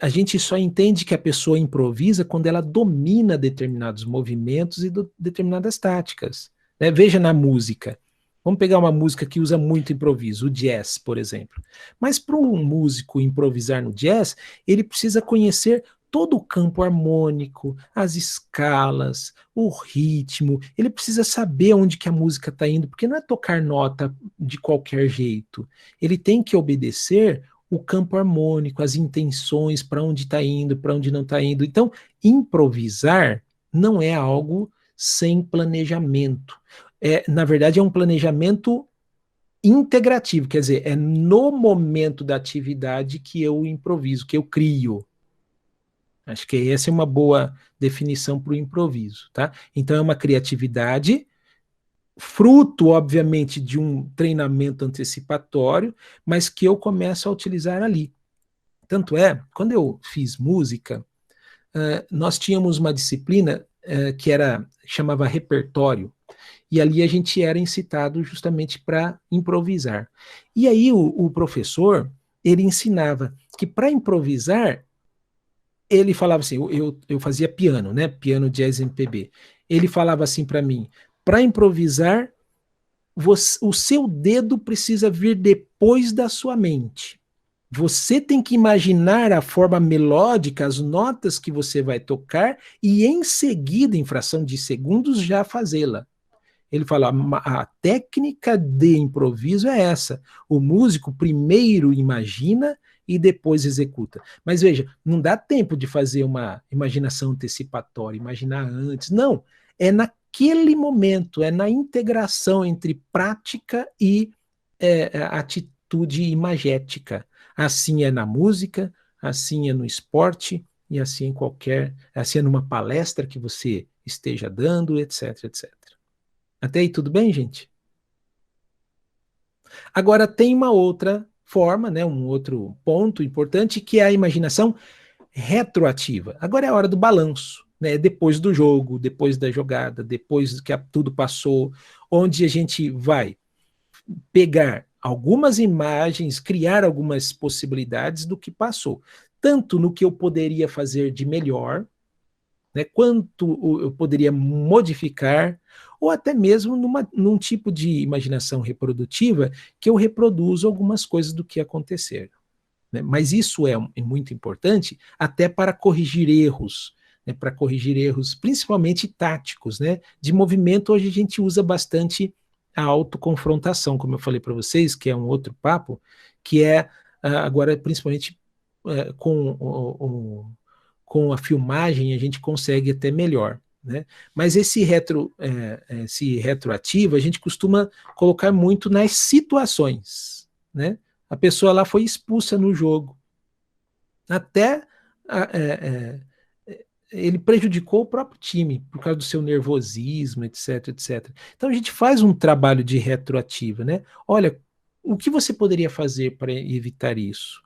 a gente só entende que a pessoa improvisa quando ela domina determinados movimentos e determinadas táticas. Né? Veja na música. Vamos pegar uma música que usa muito improviso, o jazz, por exemplo. Mas para um músico improvisar no jazz, ele precisa conhecer todo o campo harmônico, as escalas, o ritmo. Ele precisa saber onde que a música está indo, porque não é tocar nota de qualquer jeito. Ele tem que obedecer o campo harmônico, as intenções, para onde está indo, para onde não está indo. Então, improvisar não é algo sem planejamento. Na verdade, é um planejamento integrativo, quer dizer, é no momento da atividade que eu improviso, que eu crio. Acho que essa é uma boa definição para o improviso, tá? Então é uma criatividade, fruto, obviamente, de um treinamento antecipatório, mas que eu começo a utilizar ali. Tanto é, quando eu fiz música, nós tínhamos uma disciplina que chamava repertório, e ali a gente era incitado justamente para improvisar. E aí o professor, ele ensinava que para improvisar, ele falava assim, eu fazia piano, né? Piano, jazz, MPB. Ele falava assim para mim, para improvisar, o seu dedo precisa vir depois da sua mente. Você tem que imaginar a forma melódica, as notas que você vai tocar e em seguida, em fração de segundos, já fazê-la. Ele fala, a técnica de improviso é essa. O músico primeiro imagina e depois executa. Mas veja, não dá tempo de fazer uma imaginação antecipatória, imaginar antes. Não, é naquele momento, é na integração entre prática e atitude imagética. Assim é na música, assim é no esporte, e assim assim é numa palestra que você esteja dando, etc, etc. Até aí tudo bem, gente? Agora tem uma outra forma, né, um outro ponto importante, que é a imaginação retroativa. Agora é a hora do balanço, né, depois do jogo, depois da jogada, depois que tudo passou, onde a gente vai pegar algumas imagens, criar algumas possibilidades do que passou, tanto no que eu poderia fazer de melhor, né, quanto eu poderia modificar, ou até mesmo num tipo de imaginação reprodutiva que eu reproduzo algumas coisas do que aconteceram. Né? Mas isso é muito importante até para corrigir erros, né, para corrigir erros principalmente táticos. Né? De movimento, hoje a gente usa bastante a autoconfrontação, como eu falei para vocês, que é um outro papo, que é agora principalmente com a filmagem a gente consegue até melhor. Né? Mas esse retroativo a gente costuma colocar muito nas situações. Né? A pessoa lá foi expulsa no jogo. Até ele prejudicou o próprio time por causa do seu nervosismo, etc, etc. Então a gente faz um trabalho de retroativa. Né? Olha, o que você poderia fazer para evitar isso?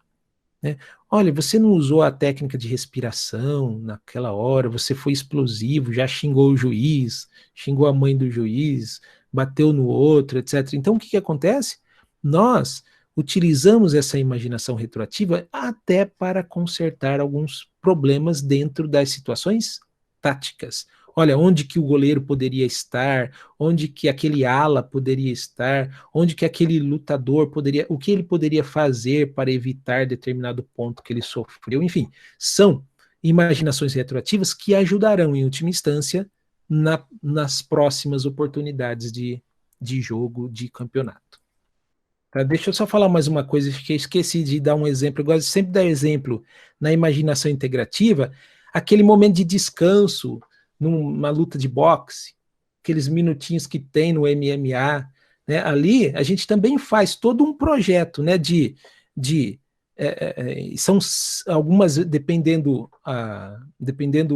Né? Olha, você não usou a técnica de respiração naquela hora, você foi explosivo, já xingou o juiz, xingou a mãe do juiz, bateu no outro, etc. Então, o que acontece? Nós utilizamos essa imaginação retroativa até para consertar alguns problemas dentro das situações táticas. Olha, onde que o goleiro poderia estar, onde que aquele ala poderia estar, onde que aquele lutador poderia, o que ele poderia fazer para evitar determinado ponto que ele sofreu, enfim, são imaginações retroativas que ajudarão, em última instância, nas próximas oportunidades de jogo, de campeonato. Tá? Deixa eu só falar mais uma coisa, que eu esqueci de dar um exemplo, eu gosto sempre de dar exemplo na imaginação integrativa, aquele momento de descanso, numa luta de boxe, aqueles minutinhos que tem no MMA, né? Ali a gente também faz todo um projeto, né? São algumas, dependendo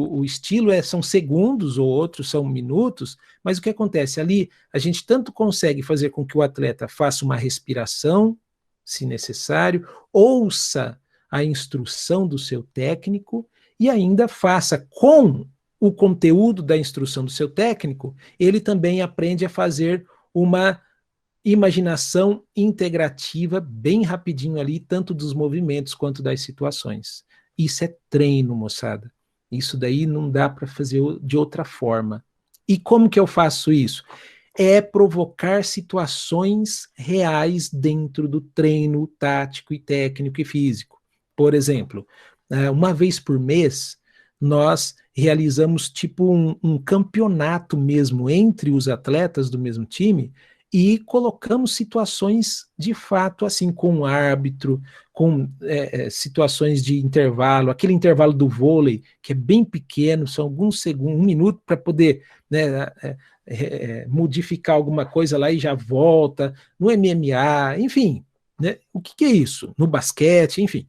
o estilo, são segundos ou outros são minutos, mas o que acontece? Ali a gente tanto consegue fazer com que o atleta faça uma respiração, se necessário, ouça a instrução do seu técnico e ainda faça com o conteúdo da instrução do seu técnico, ele também aprende a fazer uma imaginação integrativa bem rapidinho ali, tanto dos movimentos quanto das situações. Isso é treino, moçada. Isso daí não dá para fazer de outra forma. E como que eu faço isso? É provocar situações reais dentro do treino tático e técnico e físico. Por exemplo, uma vez por mês, nós realizamos tipo um campeonato mesmo entre os atletas do mesmo time e colocamos situações de fato assim, com o árbitro, com situações de intervalo, aquele intervalo do vôlei, que é bem pequeno, são alguns segundos, 1 minuto para poder, né, modificar alguma coisa lá e já volta, no MMA, enfim, né? O que é isso? No basquete, enfim.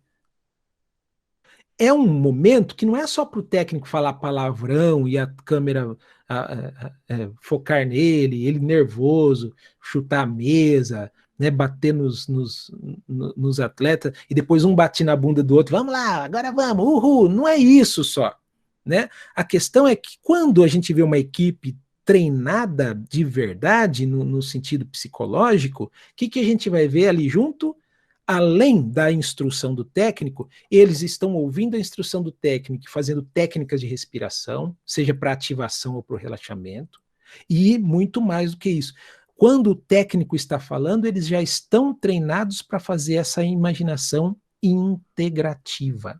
É um momento que não é só para o técnico falar palavrão e a câmera focar nele, ele nervoso, chutar a mesa, né, bater nos atletas, e depois um bate na bunda do outro, vamos lá, agora vamos, uhul, não é isso só. Né? A questão é que quando a gente vê uma equipe treinada de verdade, no sentido psicológico, o que a gente vai ver ali junto? Além da instrução do técnico, eles estão ouvindo a instrução do técnico, fazendo técnicas de respiração, seja para ativação ou para o relaxamento, e muito mais do que isso. Quando o técnico está falando, eles já estão treinados para fazer essa imaginação integrativa,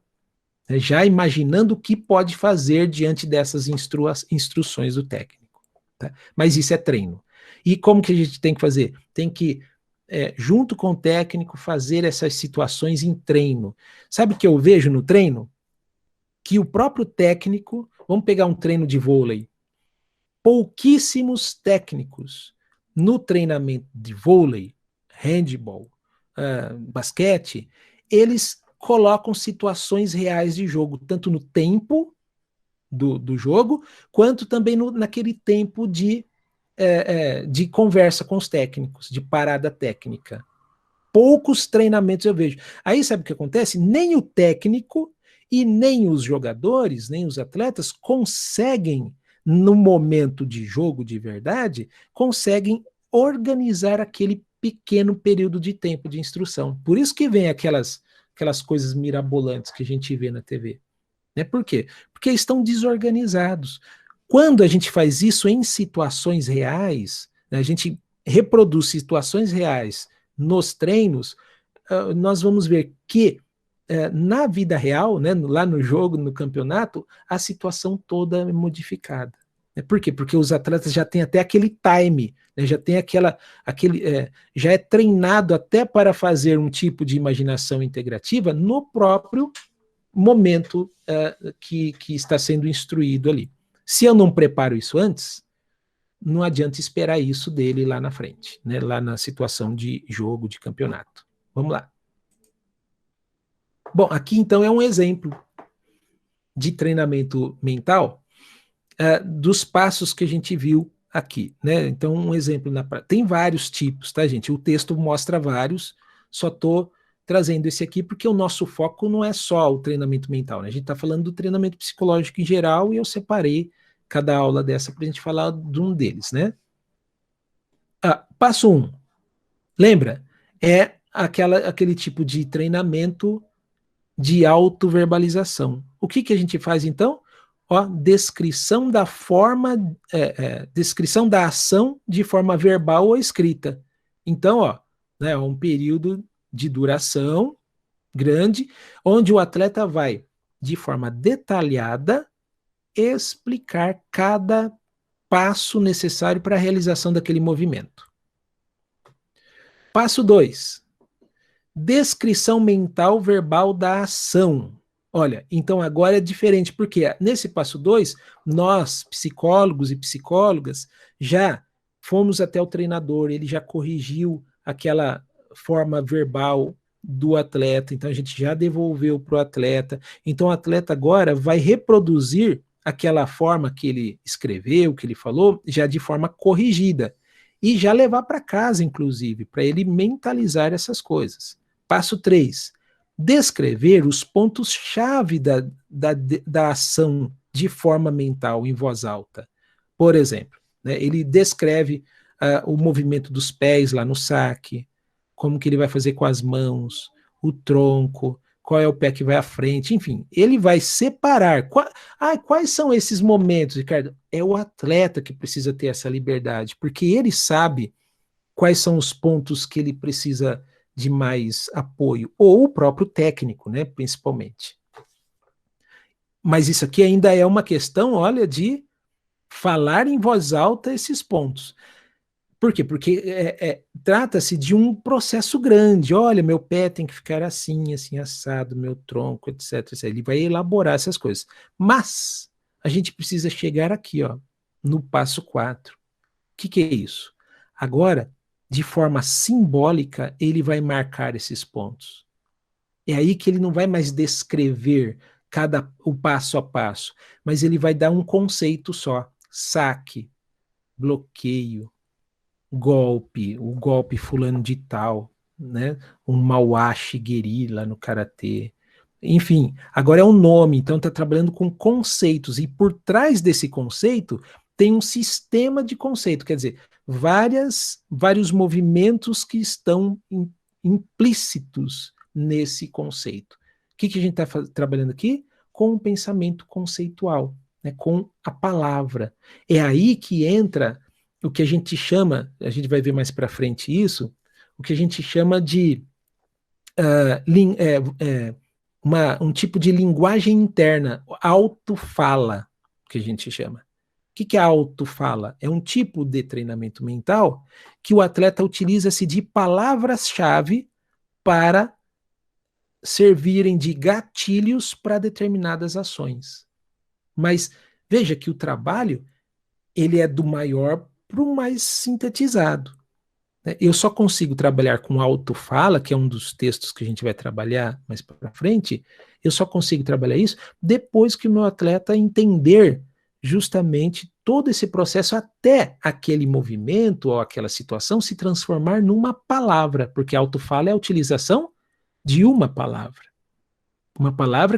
né? Já imaginando o que pode fazer diante dessas instruções do técnico. Tá? Mas isso é treino. E como que a gente tem que fazer? Tem que junto com o técnico, fazer essas situações em treino. Sabe o que eu vejo no treino? Que o próprio técnico, vamos pegar um treino de vôlei, pouquíssimos técnicos no treinamento de vôlei, handball, basquete, eles colocam situações reais de jogo, tanto no tempo do jogo, quanto também naquele tempo de conversa com os técnicos, de parada técnica. Poucos treinamentos eu vejo. Aí sabe o que acontece? Nem o técnico e nem os jogadores, nem os atletas conseguem, no momento de jogo de verdade, conseguem organizar aquele pequeno período de tempo de instrução. Por isso que vem aquelas coisas mirabolantes que a gente vê na TV. Né? Por quê? Porque estão desorganizados. Quando a gente faz isso em situações reais, né, a gente reproduz situações reais nos treinos, nós vamos ver que na vida real, né, lá no jogo, no campeonato, a situação toda é modificada. Por quê? Porque os atletas já têm até aquele time, né, já tem já é treinado até para fazer um tipo de imaginação integrativa no próprio momento que está sendo instruído ali. Se eu não preparo isso antes, não adianta esperar isso dele lá na frente, né? Lá na situação de jogo, de campeonato. Vamos lá. Bom, aqui então é um exemplo de treinamento mental dos passos que a gente viu aqui, né? Então, um exemplo tem vários tipos, tá, gente? O texto mostra vários, só estou trazendo esse aqui porque o nosso foco não é só o treinamento mental, né? A gente está falando do treinamento psicológico em geral e eu separei cada aula dessa para a gente falar de um deles, né? Passo 1. Lembra? É aquele tipo de treinamento de autoverbalização. O que a gente faz então? Descrição da forma, descrição da ação de forma verbal ou escrita. Então, né, um período de duração grande, onde o atleta vai, de forma detalhada, explicar cada passo necessário para a realização daquele movimento. Passo 2. Descrição mental verbal da ação. Olha, então agora é diferente, porque nesse passo 2, nós, psicólogos e psicólogas, já fomos até o treinador, ele já corrigiu aquela forma verbal do atleta, então a gente já devolveu para o atleta. Então o atleta agora vai reproduzir aquela forma que ele escreveu, que ele falou, já de forma corrigida. E já levar para casa, inclusive, para ele mentalizar essas coisas. Passo 3. Descrever os pontos-chave da ação de forma mental, em voz alta. Por exemplo, né, ele descreve o movimento dos pés lá no saque, como que ele vai fazer com as mãos, o tronco, qual é o pé que vai à frente, enfim, ele vai separar. Quais são esses momentos, Ricardo? É o atleta que precisa ter essa liberdade, porque ele sabe quais são os pontos que ele precisa de mais apoio, ou o próprio técnico, né, principalmente. Mas isso aqui ainda é uma questão, olha, de falar em voz alta esses pontos. Por quê? Porque trata-se de um processo grande. Olha, meu pé tem que ficar assim, assim, assado, meu tronco, etc, etc. Ele vai elaborar essas coisas. Mas a gente precisa chegar aqui, no passo 4. que é isso? Agora, de forma simbólica, ele vai marcar esses pontos. É aí que ele não vai mais descrever o passo a passo, mas ele vai dar um conceito só: saque, bloqueio, golpe, o golpe fulano de tal, né? Um Mauá Shigeri lá no karatê. Enfim, agora é um nome, então está trabalhando com conceitos, e por trás desse conceito tem um sistema de conceito, quer dizer, vários movimentos que estão implícitos nesse conceito. O que a gente está trabalhando aqui? Com o pensamento conceitual, né? Com a palavra. É aí que entra o que a gente chama, a gente vai ver mais para frente isso, o que a gente chama de um tipo de linguagem interna, autofala, que a gente chama. O que é autofala? É um tipo de treinamento mental que o atleta utiliza-se de palavras-chave para servirem de gatilhos para determinadas ações. Mas veja que o trabalho ele é do maior para o mais sintetizado. Eu só consigo trabalhar com autofala, que é um dos textos que a gente vai trabalhar mais para frente, eu só consigo trabalhar isso depois que o meu atleta entender justamente todo esse processo até aquele movimento ou aquela situação se transformar numa palavra, porque autofala é a utilização de uma palavra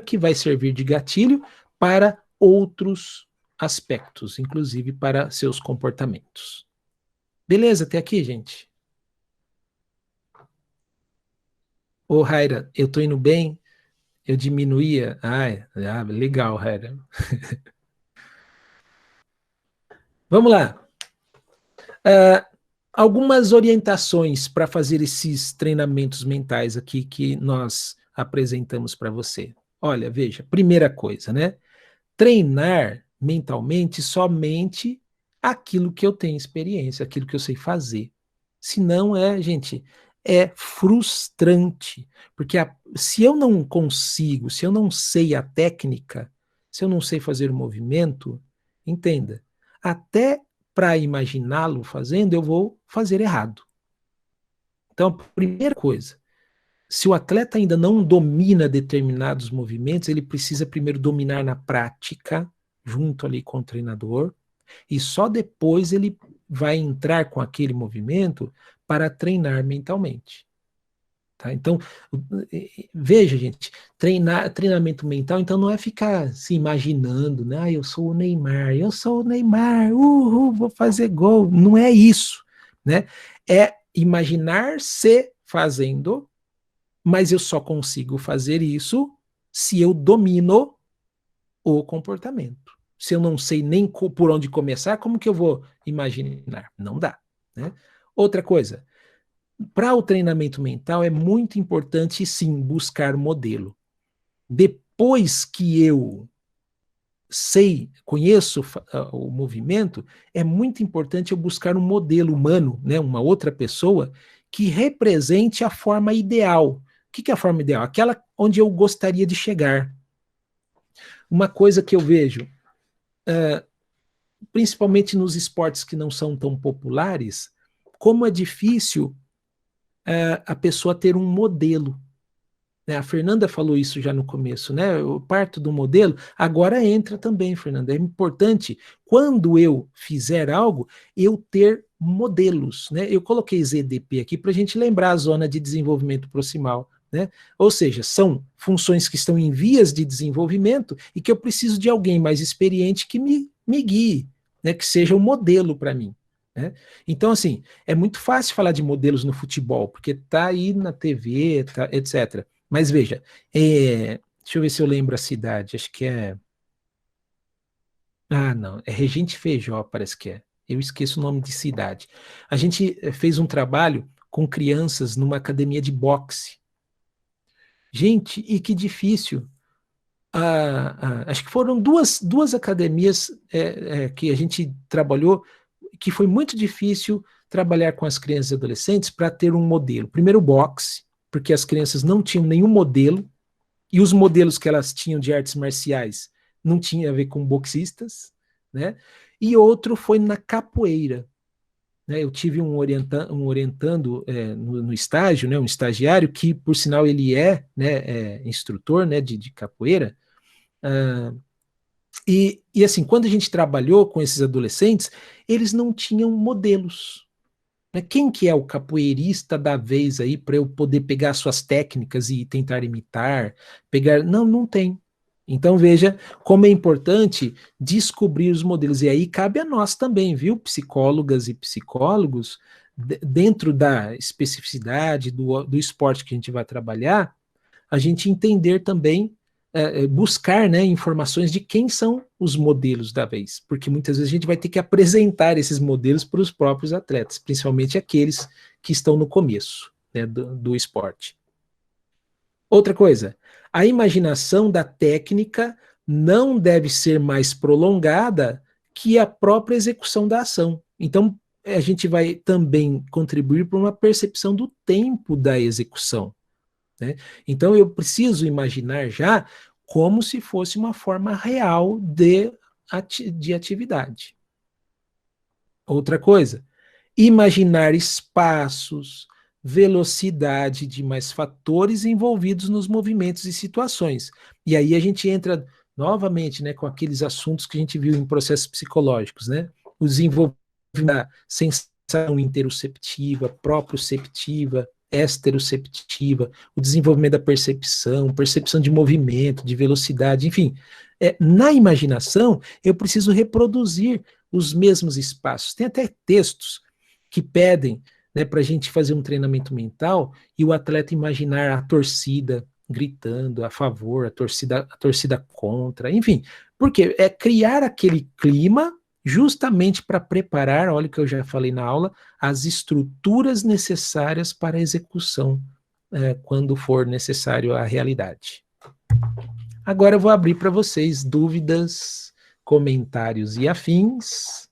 que vai servir de gatilho para outros aspectos, inclusive para seus comportamentos. Beleza até aqui, gente? Ô, Raira, eu tô indo bem? Eu diminuía? Legal, Raira. Vamos lá. Algumas orientações para fazer esses treinamentos mentais aqui que nós apresentamos para você. Olha, veja, primeira coisa, né? Treinar mentalmente somente aquilo que eu tenho experiência, aquilo que eu sei fazer. Se não gente, é frustrante, porque se eu não consigo, se eu não sei a técnica, se eu não sei fazer o movimento, entenda, até para imaginá-lo fazendo, eu vou fazer errado. Então, a primeira coisa, se o atleta ainda não domina determinados movimentos, ele precisa primeiro dominar na prática, junto ali com o treinador, e só depois ele vai entrar com aquele movimento para treinar mentalmente. Tá? Então, veja, gente, treinamento mental, então não é ficar se imaginando, né? Eu sou o Neymar, vou fazer gol. Não é isso, né? É imaginar-se fazendo, mas eu só consigo fazer isso se eu domino o comportamento. Se eu não sei nem por onde começar, como que eu vou imaginar? Não dá. Né? Outra coisa, para o treinamento mental é muito importante, sim, buscar modelo. Depois que eu conheço o movimento, é muito importante eu buscar um modelo humano, né, uma outra pessoa, que represente a forma ideal. O que é a forma ideal? Aquela onde eu gostaria de chegar. Uma coisa que eu vejo, principalmente nos esportes que não são tão populares, como é difícil a pessoa ter um modelo. A Fernanda falou isso já no começo, né? Eu parto do modelo, agora entra também, Fernanda. É importante, quando eu fizer algo, eu ter modelos, né? Eu coloquei ZDP aqui para a gente lembrar a zona de desenvolvimento proximal, né? Ou seja, são funções que estão em vias de desenvolvimento e que eu preciso de alguém mais experiente que me guie, né? Que seja um modelo para mim. Né? Então, assim, é muito fácil falar de modelos no futebol, porque está aí na TV, etc. Mas veja, deixa eu ver se eu lembro a cidade, acho que é... não, é Regente Feijó, parece que é. Eu esqueço o nome de cidade. A gente fez um trabalho com crianças numa academia de boxe. Gente, e que difícil. Acho que foram duas academias que a gente trabalhou, que foi muito difícil trabalhar com as crianças e adolescentes para ter um modelo. Primeiro, boxe, porque as crianças não tinham nenhum modelo, e os modelos que elas tinham de artes marciais não tinham a ver com boxistas, né? E outro foi na capoeira. né, eu tive um orientando no estágio, né, um estagiário que, por sinal, ele né, instrutor, né, de capoeira. E assim, quando a gente trabalhou com esses adolescentes, eles não tinham modelos. Né? Quem que é o capoeirista da vez aí para eu poder pegar suas técnicas e tentar imitar, pegar? Não, não tem. Então veja como é importante descobrir os modelos. E aí cabe a nós também, viu, psicólogas e psicólogos, dentro da especificidade do esporte que a gente vai trabalhar, a gente entender também, buscar, né, informações de quem são os modelos da vez, porque muitas vezes a gente vai ter que apresentar esses modelos para os próprios atletas, principalmente aqueles que estão no começo, né, do esporte. Outra coisa, a imaginação da técnica não deve ser mais prolongada que a própria execução da ação. Então, a gente vai também contribuir para uma percepção do tempo da execução. Né? Então, eu preciso imaginar já como se fosse uma forma real de atividade. Outra coisa, imaginar espaços, velocidade de mais fatores envolvidos nos movimentos e situações. E aí a gente entra novamente, né, com aqueles assuntos que a gente viu em processos psicológicos, né? O desenvolvimento da sensação interoceptiva, proprioceptiva, exteroceptiva, o desenvolvimento da percepção de movimento, de velocidade, enfim. Na imaginação, eu preciso reproduzir os mesmos espaços. Tem até textos que pedem, né, para a gente fazer um treinamento mental e o atleta imaginar a torcida gritando a favor, a torcida contra, enfim, porque é criar aquele clima justamente para preparar, olha o que eu já falei na aula, as estruturas necessárias para a execução, quando for necessário a realidade. Agora eu vou abrir para vocês dúvidas, comentários e afins.